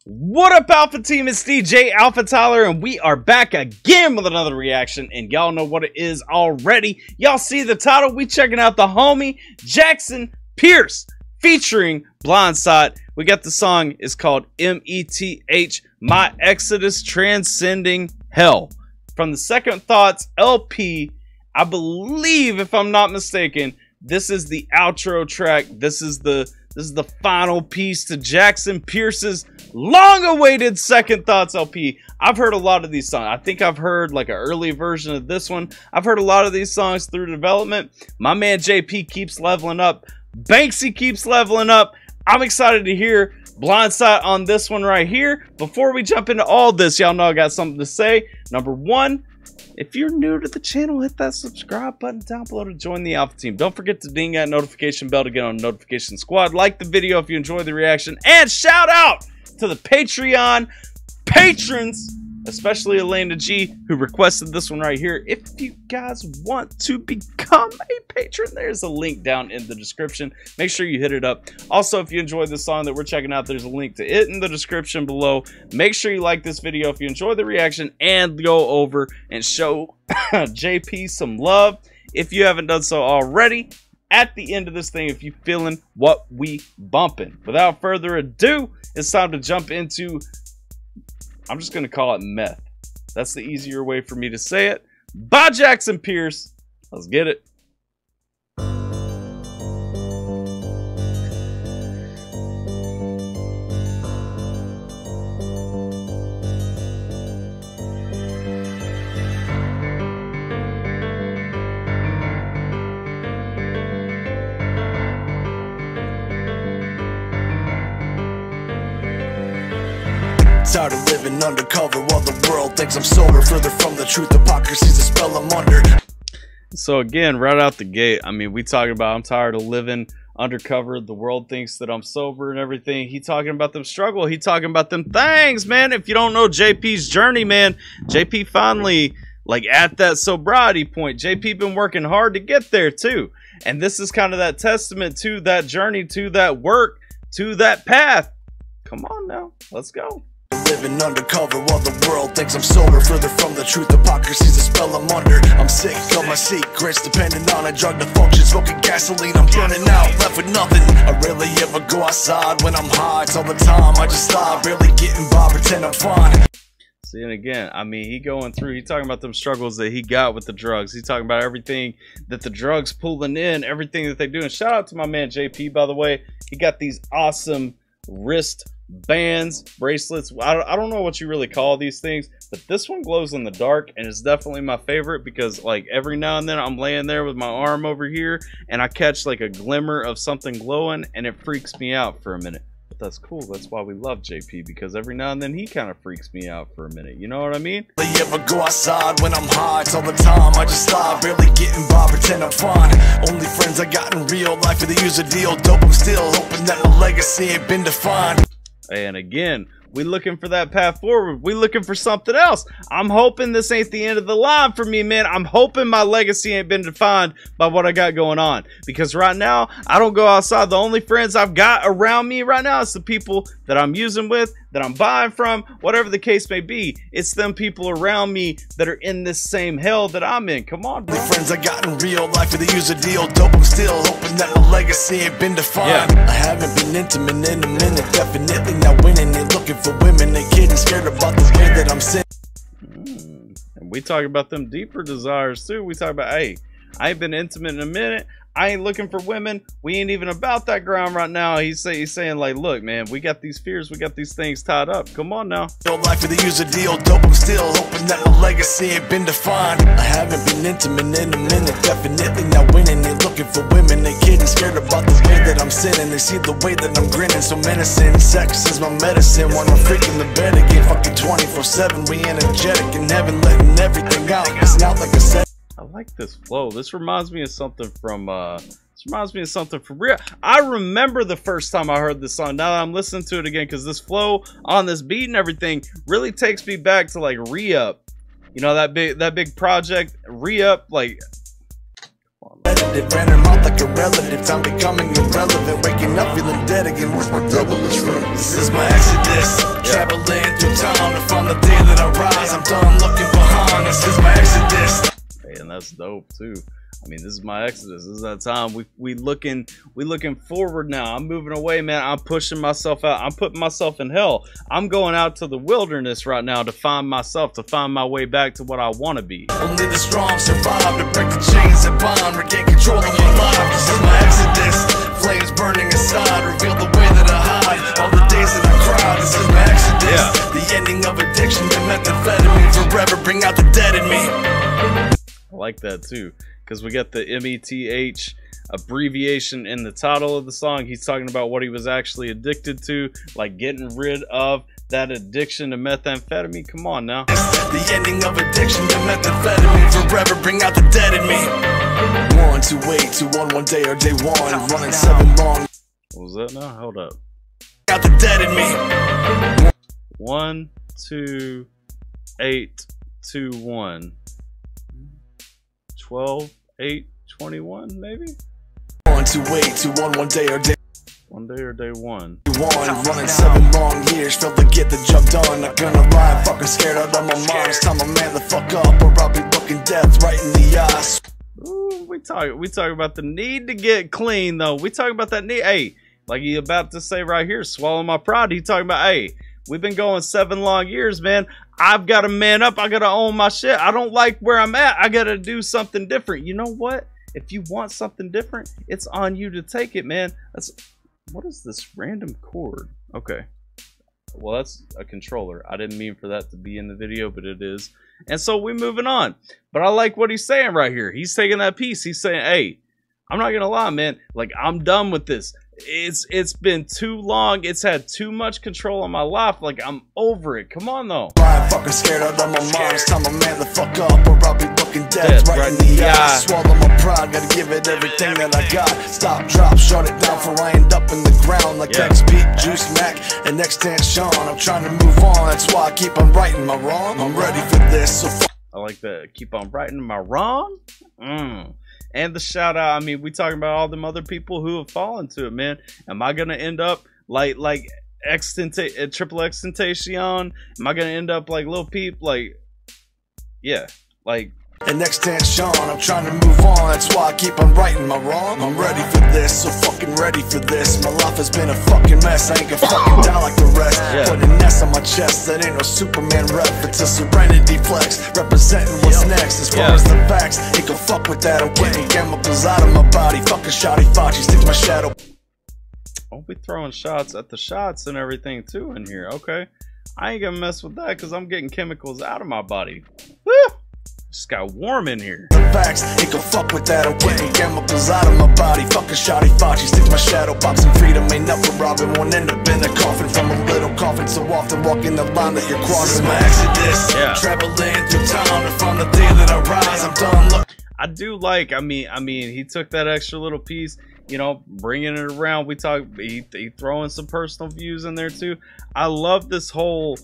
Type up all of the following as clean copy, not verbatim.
What up, Alpha Team? It's DJ AlphaTyler, and we are back again with another reaction. And y'all know what it is already. Y'all see the title. We checking out the homie Jackson Pierce featuring Blindsight. We got the song. It's called M.E.T.H. My Exodus Transcending Hell. From the Second Thoughts LP, I believe, if I'm not mistaken, this is the outro track. This is the final piece to Jackson Pierce's long-awaited Second Thoughts LP. I've heard a lot of these songs. I think I've heard like an early version of this one. I've heard a lot of these songs through development. My man JP keeps leveling up. Banksy keeps leveling up. I'm excited to hear Blindsight on this one right here. Before we jump into all this, y'all know I got something to say. Number one, if you're new to the channel, hit that subscribe button down below to join the Alpha Team. Don't forget to ding that notification bell to get on Notification Squad. Like the video if you enjoyed the reaction. And shout out to the Patreon patrons, especially Elena G, who requested this one right here. If you guys want to become a patron, there's a link down in the description. Make sure you hit it up. Also, if you enjoyed the song that we're checking out, there's a link to it in the description below. Make sure you like this video if you enjoyed the reaction, and go over and show JP some love if you haven't done so already. At the end of this thing, if you feeling what we bumping. Without further ado, it's time to jump into, I'm just going to call it METH. That's the easier way for me to say it. By Jackson Pierce. Let's get it. Tired of living undercover while the world thinks I'm sober. Further from the truth, hypocrisy's the spell I'm under. So again, right out the gate, I mean, we talking about I'm tired of living undercover. The world thinks that I'm sober and everything. He talking about them struggle. He talking about them things, man. If you don't know JP's journey, man, JP finally, like, at that sobriety point. JP been working hard to get there too. And this is kind of that testament to that journey, to that work, to that path. Come on now, let's go. Living undercover while the world thinks I'm sober. Further from the truth, hypocrisy's the spell I'm under. I'm sick of my secrets, depending on a drug to function. Smoking gasoline, I'm burning out, left with nothing. I rarely ever go outside when I'm high. It's all the time, I just lie, barely getting by, pretend I'm fine. See, and again, I mean, he going through, he talking about them struggles that he got with the drugs. He talking about everything that the drugs pulling in, everything that they do. And shout out to my man JP, by the way. He got these awesome wrist bands, bracelets. I don't know what you really call these things, but this one glows in the dark, and it's definitely my favorite because, like, every now and then I'm laying there with my arm over here and I catch like a glimmer of something glowing, and it freaks me out for a minute. But that's cool. That's why we love JP, because every now and then he kind of freaks me out for a minute. You know what I mean? They ever go outside when I'm high? It's all the time, I just lie, barely getting by, pretend I'm fine. Only friends I got in real life are the use a deal dope. I'm still hoping that my legacy ain't been defined. And again, we looking for that path forward. We looking for something else. I'm hoping this ain't the end of the line for me, man. I'm hoping my legacy ain't been defined by what I got going on. Because right now, I don't go outside. The only friends I've got around me right now is the people that I'm using with, that I'm buying from, whatever the case may be. It's them people around me that are in this same hell that I'm in. Come on, bro. The friends I got in real life are the use a deal dope. I'm still hoping that my legacy ain't been defined. Yeah. I haven't been intimate in a minute, definitely not winning. They're looking for women, they getting scared about the way that I'm sinning. And we talk about them deeper desires too. We talk about, hey, I ain't been intimate in a minute. I ain't looking for women. We ain't even about that ground right now. He's saying, like, look, man, we got these fears. We got these things tied up. Come on now. Your life for the use a deal dope. I'm still hoping that my legacy ain't been defined. I haven't been intimate in a minute, definitely not winning. They looking for women, they getting scared about the way that I'm sinning. They see the way that I'm grinning, so menacing. Sex is my medicine. When I'm freaking the bed again, fucking 24/7. We energetic in heaven, letting everything out. It's not like I said. I like this flow. This reminds me of something from real. I remember the first time I heard this song. Now that I'm listening to it again, because this flow on this beat and everything really takes me back to like Re-Up. You know, that big project Re-Up, like repetitive. Ran her mouth like a relative, time becoming irrelevant. Waking up feeling dead again, where's my devilish friend? This is my exodus, traveling through time to find the day that I rise. I'm done looking behind, this is my exodus. Hey, and that's dope too. I mean, this is my exodus. This is that time. We looking forward now. I'm moving away, man. I'm pushing myself out. I'm putting myself in hell. I'm going out to the wilderness right now to find myself, to find my way back to what I want to be. Only the strong survive to break the chains that bind, regain control of my life. This is my exodus. Flames burning inside, reveal the way that I hide. All the days that I cried. This is my exodus. The ending of addiction to methamphetamine. Forever bring out the dead in me. I like that too, because we got the M.E.T.H abbreviation in the title of the song. He's talking about what he was actually addicted to, like getting rid of that addiction to methamphetamine. Come on now. The ending of addiction to methamphetamine. Forever bring out the dead in me. 1, 2, 8, 2, 1, 1 day or day 1. Running 7 long. What was that now? Hold up. Got the dead in me. 1, 2, 8, 2, 1. 12, 8, 21, maybe? 1, 2, 8, 2, 1, 1 day or day. 1 day or day 1. Running 7 long years, failed to get the job done. Not gonna lie, fucking scared out of my mind. It's time I man the fuck up, or I'll be looking death right in the eyes. Ooh, we talk about the need to get clean though. We talk about that need. Hey, like he about to say right here, swallow my pride. He talking about, hey, we've been going 7 long years, man. I've got to man up. I got to own my shit. I don't like where I'm at. I got to do something different. You know what? If you want something different, it's on you to take it, man. What is this random chord? Okay. Well, that's a controller. I didn't mean for that to be in the video, but it is. And so we're moving on. But I like what he's saying right here. He's taking that piece. He's saying, hey, I'm not going to lie, man. Like, I'm done with this. It's been too long. It's had too much control on my life. Like, I'm over it. Come on though. I'm fucking scared out of my mind. It's time I man the fuck up, or I'll be looking death right in the eye. Swallow my pride, gotta give it everything that I got. Stop, drop, shut it down before I end up in the ground like XB, Juice, Mac, and Extension. I'm trying to move on. That's why I keep on righting my wrong. I'm ready for this. So I like that. Keep on righting my wrong. And the shout out, I mean, we talking about all them other people who have fallen to it, man. Am I gonna end up like Triple Extentation? Am I gonna end up like Lil Peep? Like, yeah, like. And Extension, I'm trying to move on. That's why I keep on righting my wrong. I'm ready for this, so fucking ready for this. My life has been a fucking mess. I ain't gonna fucking die like the rest. Put an S on my chest, that ain't no Superman rep. It's a serenity flex, representing what's next. As far as the facts, ain't gon' fuck with that. I'm getting chemicals out of my body. Fucking shoddy Fachi, stick to my shadow. I'll be throwing shots at the shots and everything too in here. Okay, I ain't gonna mess with that because I'm getting chemicals out of my body. Woo! Just got warm in here. Facts, ain't gon' fuck with that. I'm getting chemicals out of my body. Fucking shoddy Fachi, stick to my shadow. Boxing freedom ain't nothing robbing. Won't end up in a coffin from a little coffin. So often walking the line that you're crossing. My exodus, traveling through time to find the day that I rise. I'm done. Look, I do like. I mean, he took that extra little piece. You know, bringing it around. We talk. He throwing some personal views in there too. I love this whole.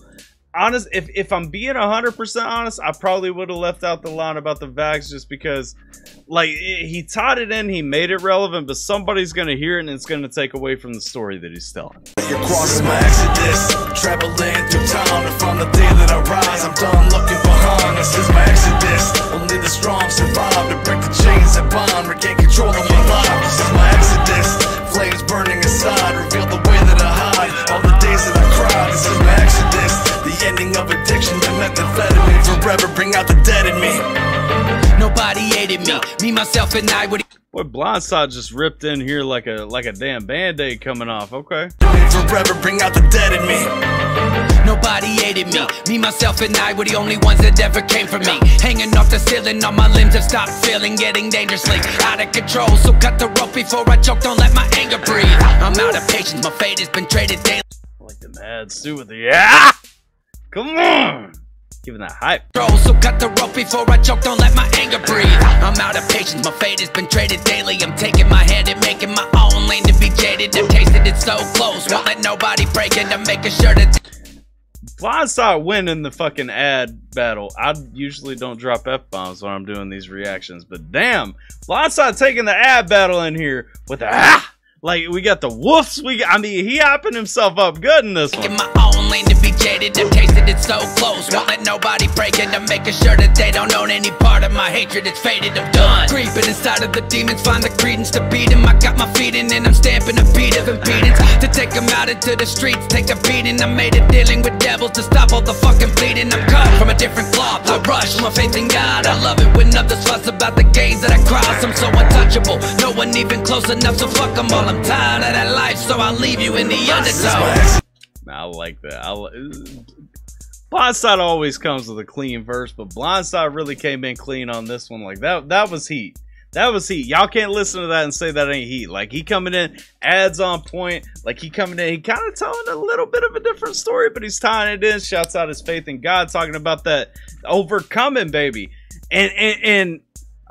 Honest, if I'm being 100% honest, I probably would have left out the line about the vax just because, like, he tied it in, he made it relevant, but somebody's gonna hear it and it's gonna take away from the story that he's telling. You're crossing my exodus, traveling through time to find the day that I rise. I'm done looking behind. This is my exodus. Only the strong survive to break the chains that bind, regain control of my life. This is my exodus. Flames burning inside, reveal the way that I hide. All the days that I cried. This is my exodus. The ending of addiction to methamphetamine. Forever bring out the dead in me. Nobody hated me, myself, and I would. Boy, Blindsight just ripped in here like a damn band-aid coming off. Okay. Forever bring out the dead in me. Nobody hated me, myself, and I were the only ones that ever came for me. Hanging off the ceiling, all my limbs have stopped feeling, getting dangerously out of control. So cut the rope before I choke, don't let my anger breathe. I'm out of patience, my fate has been traded daily. I like them ads too with the come on, giving that hype. So cut the rope before I choke, don't let my anger breathe. I'm out of patience, my fate has been traded daily. I'm taking my hand and making my own lane to be jaded. I've tasted it so close, won't let nobody break it. I'm making sure that Blindsight win in the fucking ad battle. I usually don't drop F-bombs when I'm doing these reactions, but damn, Blindsight taking the ad battle in here with a like we got the woofs. I mean, he hyping himself up good in this one. In my own lane to be jaded, I've tasted it so close. Won't let nobody break it. I'm making sure that they don't own any part of my hatred. It's faded, I'm done. Creeping inside of the demons, find the credence to beat him. I got my feet in and I'm stamping a beat of impedance to take them out into the streets, take a beating. I made it dealing with devils to stop all the fucking bleeding. I'm cut from a different cloth. I rush from a faith in God. I love it when others fuss about the gains that I cross. I'm so untouchable, no one even close enough, so fuck them all. I'm tired of that life, so I'll leave you in the undertow. I like that. Blindsight always comes with a clean verse, but Blindsight really came in clean on this one. Like that was heat. That was heat. Y'all can't listen to that and say that ain't heat. Like he coming in, ads on point. Like he coming in, he kind of telling a little bit of a different story, but he's tying it in. Shouts out his faith in God, talking about that overcoming, baby. And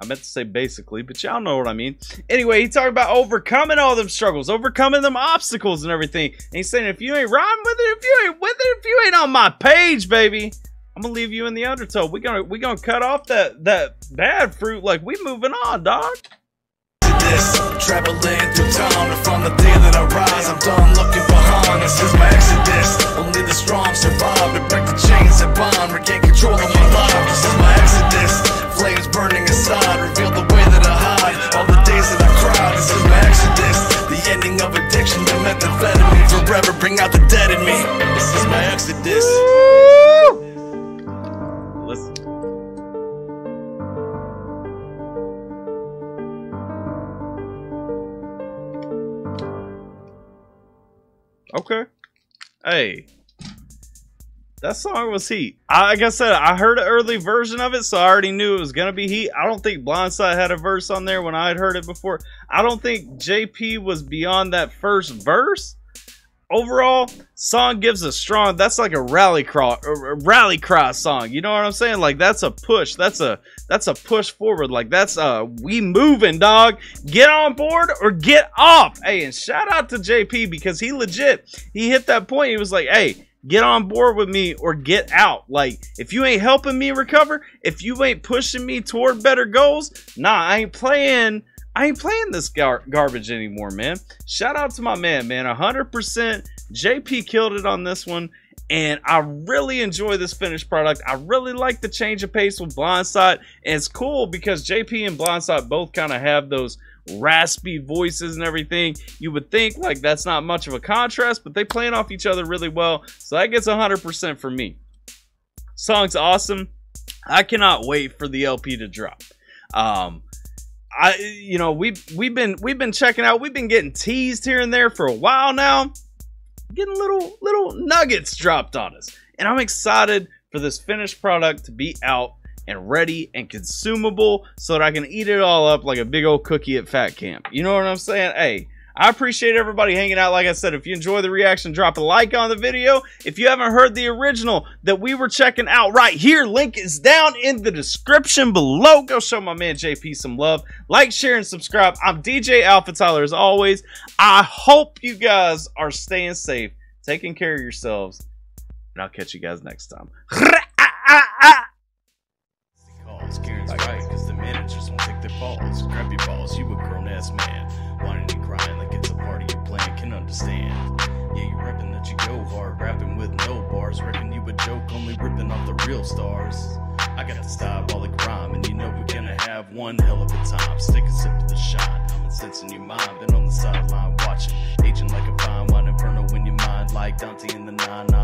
I meant to say basically, but y'all know what I mean. Anyway, he talked about overcoming all them struggles, overcoming them obstacles and everything. And he's saying, if you ain't riding with it, if you ain't with it, if you ain't on my page, baby, I'm gonna leave you in the undertow. We gonna cut off that bad fruit. Like we moving on, dog. Traveling through time, and from the day that I rise, I'm done looking behind. This is my exodus. Only the strong survive and break the chains that bind, regain control of my life. This is my exodus. Flames burning inside, reveal the way that I hide. All the days that I cried, this is my exodus. The ending of addiction to methamphetamine, forever bring out the dead in me. This is my exodus. Listen. Okay. Hey. That song was heat. Like I said, I heard an early version of it, so I already knew it was going to be heat. I don't think Blindsight had a verse on there when I had heard it before. I don't think JP was beyond that first verse. Overall, song gives a strong, that's like a rally cry song. You know what I'm saying? Like that's a push. That's a push forward. Like that's we moving, dog. Get on board or get off. Hey, and shout out to JP because he hit that point. He was like, hey, get on board with me or get out. Like, if you ain't helping me recover, if you ain't pushing me toward better goals, nah, I ain't playing this garbage anymore, man. Shout out to my man, 100%. JP killed it on this one, and I really enjoy this finished product. I really like the change of pace with Blindsight, and it's cool because JP and Blindsight both kind of have those raspy voices and everything. You would think like that's not much of a contrast, but they playing off each other really well, so that gets 100% for me. Song's awesome. I cannot wait for the LP to drop. You know, we've been checking out, we've been getting teased here and there for a while now, getting little nuggets dropped on us, and I'm excited for this finished product to be out and ready and consumable so that I can eat it all up like a big old cookie at fat camp. You know what I'm saying? Hey, I appreciate everybody hanging out. Like I said, if you enjoy the reaction, drop a like on the video. If you haven't heard the original that we were checking out right here, link is down in the description below. Go show my man JP some love. Like, share, and subscribe. I'm DJ AlphaTyler as always. I hope you guys are staying safe, taking care of yourselves, and I'll catch you guys next time. Karen's right, cause the managers won't take their balls. Grab your balls, you a grown-ass man. Whining and crying like it's a part of your plan, can understand. Yeah, you rapping that you go hard, rapping with no bars. Reckon you a joke, only ripping off the real stars. I got the diabolic rhyme, and you know we're gonna have one hell of a time. Stick a sip of the shine, I'm incensing your mind. Been on the sideline watching, aging like a fine wine inferno in your mind. Like Dante in the 9-9.